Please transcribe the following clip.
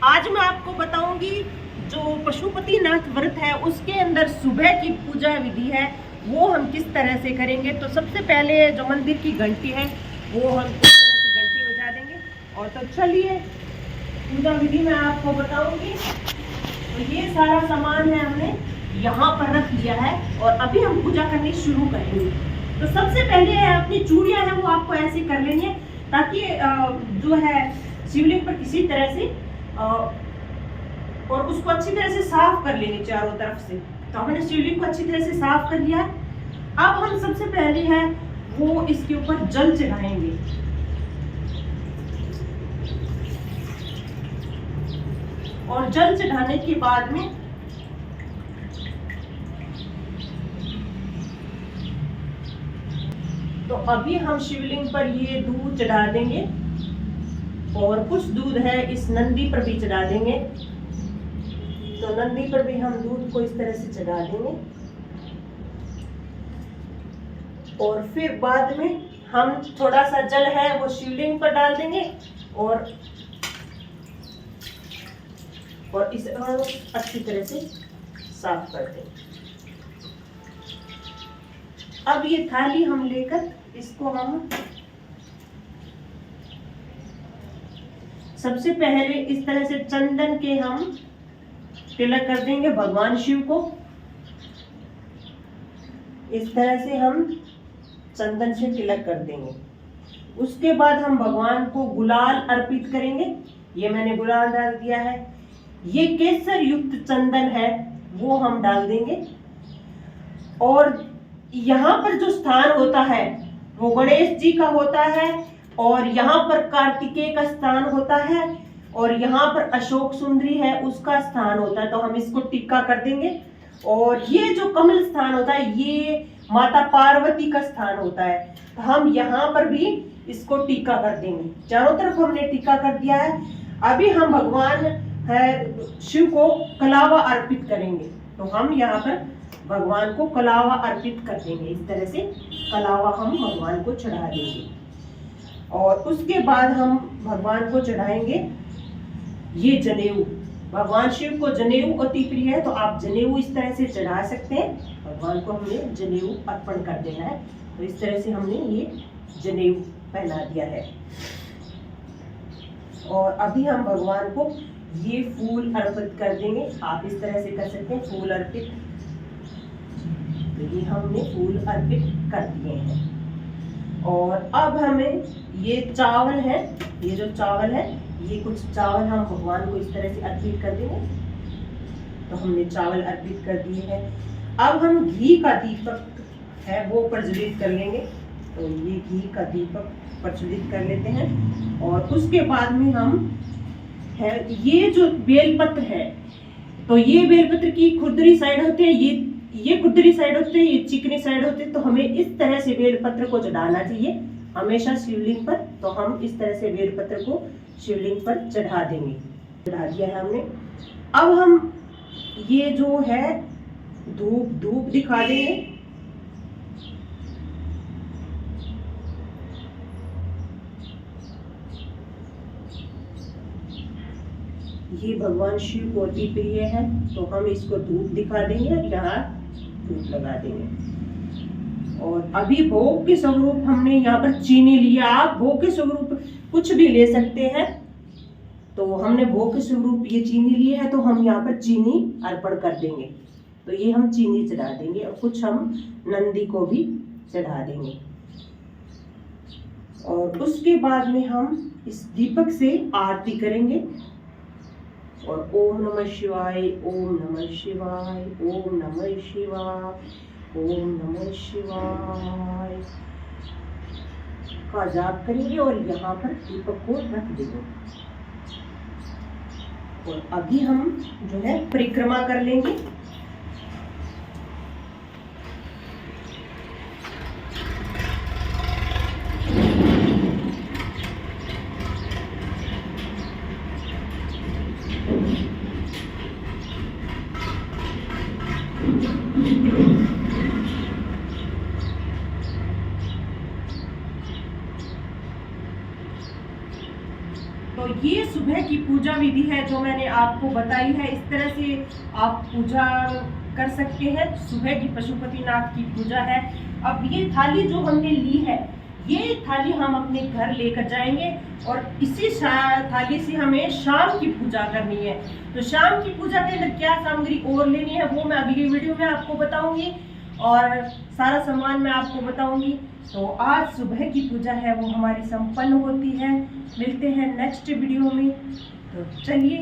आज मैं आपको बताऊंगी जो पशुपतिनाथ व्रत है उसके अंदर सुबह की पूजा विधि है वो हम किस तरह से करेंगे। तो सबसे पहले जो मंदिर की घंटी है वो हम इस तरह से घंटी बजा देंगे। और तो चलिए पूजा विधि मैं आपको बताऊंगी। तो ये सारा सामान है हमने यहाँ पर रख लिया है और अभी हम पूजा करनी शुरू करेंगे। तो सबसे पहले अपनी चूड़ियां है वो आपको ऐसे कर लेनी है ताकि जो है शिवलिंग पर किसी तरह से और उसको अच्छी तरह से साफ कर लेंगे चारों तरफ से। तो हमने शिवलिंग को अच्छी तरह से साफ कर लिया है। अब हम सबसे पहले है वो इसके ऊपर जल चढ़ाएंगे। और जल चढ़ाने के बाद में तो अभी हम शिवलिंग पर ये दूध चढ़ा देंगे और कुछ दूध है इस नंदी पर भी चढ़ा देंगे। तो नंदी पर भी हम दूध को इस तरह से चढ़ा देंगे और फिर बाद में हम थोड़ा सा जल है वो शिवलिंग पर डाल देंगे और इसे अच्छी तरह से साफ कर देंगे। अब ये थाली हम लेकर इसको हम सबसे पहले इस तरह से चंदन के हम तिलक कर देंगे भगवान शिव को। इस तरह से हम चंदन से तिलक कर देंगे। उसके बाद हम भगवान को गुलाल अर्पित करेंगे। ये मैंने गुलाल डाल दिया है। ये केसर युक्त चंदन है वो हम डाल देंगे। और यहाँ पर जो स्थान होता है वो गणेश जी का होता है और यहाँ पर कार्तिकेय का स्थान होता है और यहाँ पर अशोक सुंदरी है उसका स्थान होता है। तो हम इसको टीका कर देंगे। और ये जो कमल स्थान होता है ये माता पार्वती का स्थान होता है। तो हम यहाँ पर भी इसको टीका कर देंगे। चारों तरफ हमने टीका कर दिया है। अभी हम भगवान है शिव को कलावा अर्पित करेंगे। तो हम यहाँ पर भगवान को कलावा अर्पित कर देंगे। इस तरह से कलावा हम भगवान को चढ़ा देंगे। और उसके बाद हम भगवान को चढ़ाएंगे ये जनेऊ। भगवान शिव को जनेऊ अति प्रिय है तो आप जनेऊ इस तरह से चढ़ा सकते हैं। भगवान को हमने जनेऊ अर्पण कर देना है। तो इस तरह से हमने ये जनेऊ पहना दिया है। और अभी हम भगवान को ये फूल अर्पित कर देंगे। आप इस तरह से कर सकते हैं फूल अर्पित। ये हमने फूल अर्पित कर दिए हैं। और अब हमें ये चावल है, ये जो चावल है ये कुछ चावल हम भगवान को इस तरह से अर्पित कर देंगे। तो हमने चावल अर्पित कर दिए हैं। अब हम घी का दीपक है वो प्रज्वलित कर लेंगे। तो ये घी का दीपक प्रज्वलित कर लेते हैं। और उसके बाद में हम है ये जो बेलपत्र है तो ये बेलपत्र की खुरदरी साइड होते हैं, ये खुरदरी साइड होते हैं, ये चिकनी साइड होते हैं। तो हमें इस तरह से बेलपत्र को चढ़ाना चाहिए हमेशा शिवलिंग पर। तो हम इस तरह से बेलपत्र को शिवलिंग पर चढ़ा देंगे। चढ़ा दिया है हमने। अब हम ये जो है धूप दिखा देंगे। ये भगवान शिव को अति प्रिय है तो हम इसको धूप दिखा देंगे और यहाँ धूप लगा देंगे। और अभी भोग के स्वरूप हमने यहाँ पर चीनी लिया। आप भोग के स्वरूप कुछ भी ले सकते हैं। तो हमने भोग के स्वरूप ये चीनी ली है तो हम यहाँ पर चीनी अर्पण कर देंगे। तो ये हम चीनी चढ़ा देंगे और कुछ हम नंदी को भी चढ़ा देंगे। और उसके बाद में हम इस दीपक से आरती करेंगे। और ओम नमः शिवाय, ओम नमः शिवाय, ओम नमः शिवाय, ओम नमः शिवाय का जाप करेंगे और यहाँ पर दीपक को रख देंगे। और अभी हम जो है परिक्रमा कर लेंगे। तो ये सुबह की पूजा विधि है जो मैंने आपको बताई है, इस तरह से आप पूजा कर सकते हैं। सुबह की पशुपतिनाथ की पूजा है। अब ये थाली जो हमने ली है, ये थाली हम अपने घर लेकर जाएंगे और इसी थाली से हमें शाम की पूजा करनी है। तो शाम की पूजा के अंदर क्या सामग्री और लेनी है वो मैं अगली वीडियो में आपको बताऊंगी और सारा सामान मैं आपको बताऊंगी। तो आज सुबह की पूजा है वो हमारी संपन्न होती है। मिलते हैं नेक्स्ट वीडियो में। तो चलिए।